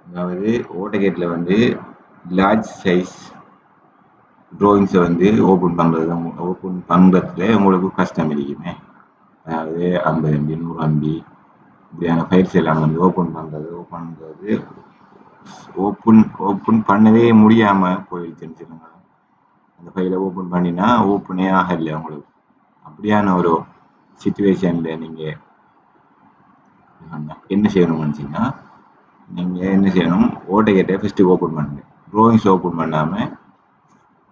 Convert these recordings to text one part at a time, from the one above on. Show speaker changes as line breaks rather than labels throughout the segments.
அதாவது AutoCADல வந்து large size ட்ராயிங்ஸை வந்து ஓப்பன் பண்ணுறதுல உங்களுக்கு கஷ்டம் இருக்குமே. அதாவது 50 MB 100 MB இப்படியான ஃபைல்ஸ் எல்லாம் வந்து ஓப்பன் பண்ணவே முடியாமல் போயிடுச்சுன்னு சொல்லுங்க. அந்த ஃபைலை ஓப்பன் பண்ணினா ஓப்பனே ஆகலை உங்களுக்கு. அப்படியான ஒரு சிச்சுவேஷனில் நீங்கள் என்ன செய்யணும்னு நினச்சிங்கன்னா, நீங்கள் என்ன செய்யணும், AutoCAD ஃபஸ்ட்டு ஓப்பன் பண்ணுங்க. ட்ராயிங்ஸ் ஓப்பன் பண்ணாமல்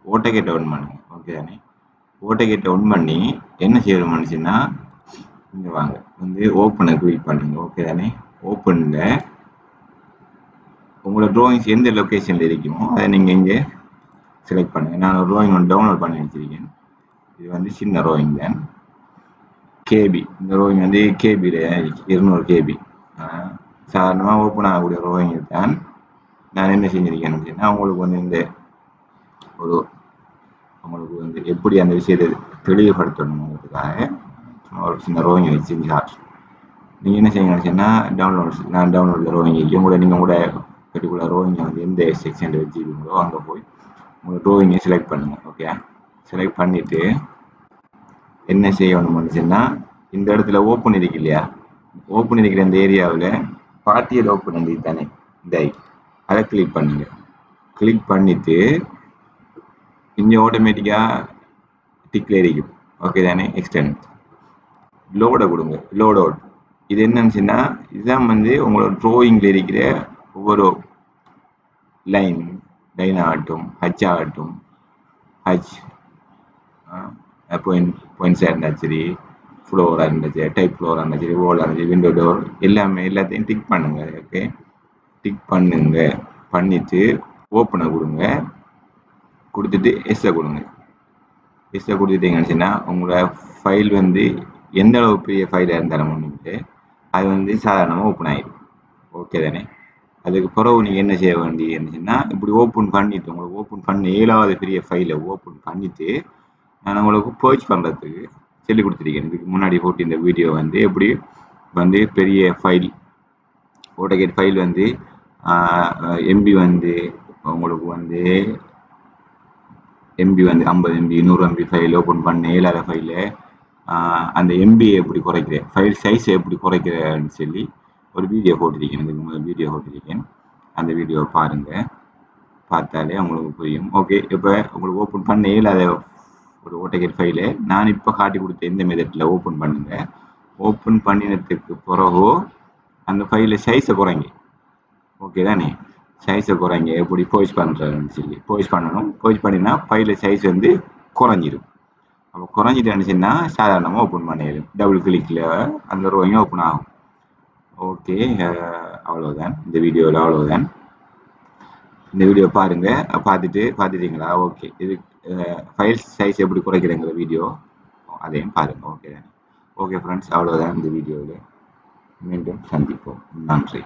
AutoCAD ஒன் பண்ணுங்க. ஓகே தானே? AutoCAD ஒன் பண்ணி என்ன செய்யணும்னு நினச்சின்னா, இங்கே வாங்க வந்து ஓப்பனை கிளிக் பண்ணுங்க. ஓகே தானே? ஓப்பனில் உங்களோட ட்ராயிங்ஸ் எந்த லொக்கேஷனில் இருக்குமோ அதை நீங்கள் இங்கே செலக்ட் பண்ணுங்கள். நான் ஒரு ட்ராயிங் ஒன்று டவுன்லோட் பண்ணி வச்சுருக்கேன். இது வந்து சின்ன ட்ராயிங் தான், கேபி. இந்த ட்ராயிங் வந்து கேபியில் 200 KB. சாதாரணமாக ஓப்பன் ஆகக்கூடிய ட்ராயிங் தான். நான் என்ன செஞ்சுருக்கேன்னு சொன்னால், உங்களுக்கு வந்து உங்களுக்கு வந்து எப்படி அந்த விஷயத்தை தெளிவுபடுத்தணுங்கிறதுக்காக ஒரு சின்ன ட்ராயிங் வச்சு நீங்கள் என்ன செய்யணும்னு சொன்னால், நான் டவுன்லோட் ட்ராயிங் நீங்கள் கூட பர்டிகுலர் ட்ராயிங்கை வந்து எந்த செக்ஷனில் வச்சுருக்கீங்களோ அங்கே போய் உங்கள் ட்ராயிங்கை செலக்ட் பண்ணுங்கள். ஓகே, செலக்ட் பண்ணிவிட்டு என்ன செய்யணும்னு சொன்னால், இந்த இடத்துல ஓப்பன் இருக்கு இல்லையா, ஓப்பன் இருக்கிற இந்த ஏரியாவில் பார்ட்டியல் ஓப்பன் வந்து தானே இந்த அதை கிளிக் பண்ணுங்க. கிளிக் பண்ணிவிட்டு இங்கே ஆட்டோமேட்டிக்காக டிக்ல இருக்கும். ஓகே தானே? எக்ஸ்டெண்ட் லோடை கொடுங்க. லோட் அவுட் இது என்னன்னு சொன்னால், இதுதான் வந்து உங்களோட ட்ராயிங்கில் இருக்கிற ஒவ்வொரு லைன் ஆகட்டும், ஹச் ஆகட்டும், ஹச் பாயிண்ட்ஸாக இருந்தாலும் சரி, ஃப்ளோராக இருந்துச்சு, டைப் ஃப்ளோராக இருந்துச்சு, வாலாக இருந்துச்சு, விண்டோ டோர் எல்லாத்தையும் டிக் பண்ணுங்க. ஓகே, டிக் பண்ணுங்க. பண்ணிவிட்டு ஓப்பனை கொடுங்க. கொடுத்துட்டு எஸ்ஸை கொடுங்க. எஸ்ஸை கொடுத்துட்டீங்கன்னு சொன்னால், உங்களோட ஃபைல் வந்து எந்த அளவு பெரிய ஃபைலாக இருந்தாலும் ஒன்றுட்டு அது வந்து சாதாரணமாக ஓப்பன் ஆகிடும். ஓகே தானே? அதுக்கு பிறகு நீங்கள் என்ன செய்ய வேண்டியதுன்னு சொன்னால், இப்படி ஓப்பன் பண்ணிவிட்டு உங்களுக்கு ஓப்பன் பண்ணி 7வது பெரிய ஃபைலை ஓப்பன் பண்ணிவிட்டு நான் உங்களுக்கு பர்ச் பண்ணுறதுக்கு சொல்லி கொடுத்துருக்கேன். இதுக்கு முன்னாடி போட்டு இந்த வீடியோ வந்து எப்படி வந்து பெரிய ஃபைல் AutoCAD ஃபைல் வந்து எம்பி வந்து உங்களுக்கு வந்து எம்பி வந்து 50 MB 100 MB ஃபைல் ஓப்பன் பண்ண 7வது ஃபைலு அந்த எம்பி எப்படி குறைக்கிறேன், ஃபைல் சைஸை எப்படி குறைக்கிறேன்னு சொல்லி ஒரு வீடியோ போட்டிருக்கேன். இதுக்கு முதல் வீடியோ போட்டிருக்கேன். அந்த வீடியோவை பாருங்கள், பார்த்தாலே உங்களுக்கு புரியும். ஓகே, இப்போ உங்களுக்கு ஓப்பன் பண்ண 7வது ஒரு AutoCAD ஃபைலை நான் இப்போ காட்டி கொடுத்த இந்த மெத்தடில் ஓப்பன் பண்ணுங்க. ஓப்பன் பண்ணினதுக்கு பிறகு அந்த ஃபைலை சைஸை குறைங்க. ஓகே தானே? சைஸை குறைங்க. எப்படி போய்ஸ் பண்ணுறதுன்னு சொல்லி போய்ஸ் பண்ணணும். போய்ஸ் பண்ணினா ஃபைலை சைஸ் வந்து குறைஞ்சிடும். அப்போ குறைஞ்சிட்டேன்னு சொன்னால் சாதாரணமாக ஓப்பன் பண்ணிடும். டபுள் கிளிக்கில் அந்த ரோயிங் ஓப்பன் ஆகும். ஓகே, அவ்வளோதான் இந்த வீடியோவில். அவ்வளோதான். இந்த வீடியோ பாருங்கள். பார்த்துட்டீங்களா? ஓகே, இது ஃபைல் சைஸ் எப்படி குறைக்கிறேங்கிற வீடியோ அதையும் பாருங்கள். ஓகே தானே? ஓகே ஃப்ரெண்ட்ஸ், அவ்வளோதான் இந்த வீடியோவில். மீண்டும் சந்திப்போம். நன்றி.